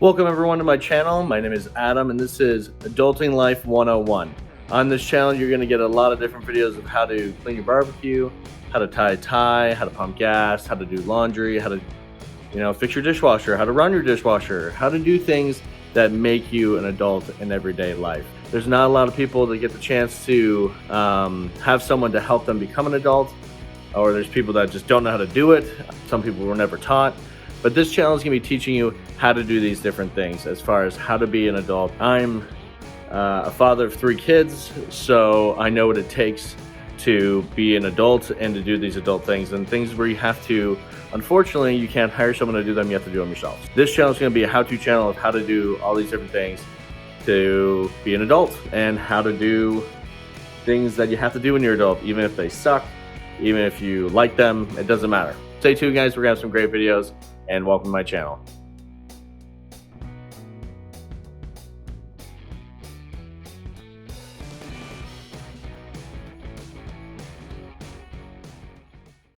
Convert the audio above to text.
Welcome everyone to my channel. My name is Adam and this is Adulting Life 101. On this channel you're going to get a lot of different videos of how to clean your barbecue, how to tie a tie, how to pump gas, how to do laundry, how to fix your dishwasher, how to run your dishwasher, how to do things that make you an adult in everyday life. There's not a lot of people that get the chance to have someone to help them become an adult, or there's people that just don't know how to do it. Some people were never taught. But this channel is going to be teaching you how to do these different things as far as how to be an adult. I'm a father of 3 kids, so I know what it takes to be an adult and to do these adult things, and things where you have to, unfortunately, you can't hire someone to do them, you have to do them yourself. This channel is going to be a how-to channel of how to do all these different things to be an adult and how to do things that you have to do when you're an adult, even if they suck, even if you like them, it doesn't matter. Stay tuned guys, we're going to have some great videos, and welcome to my channel.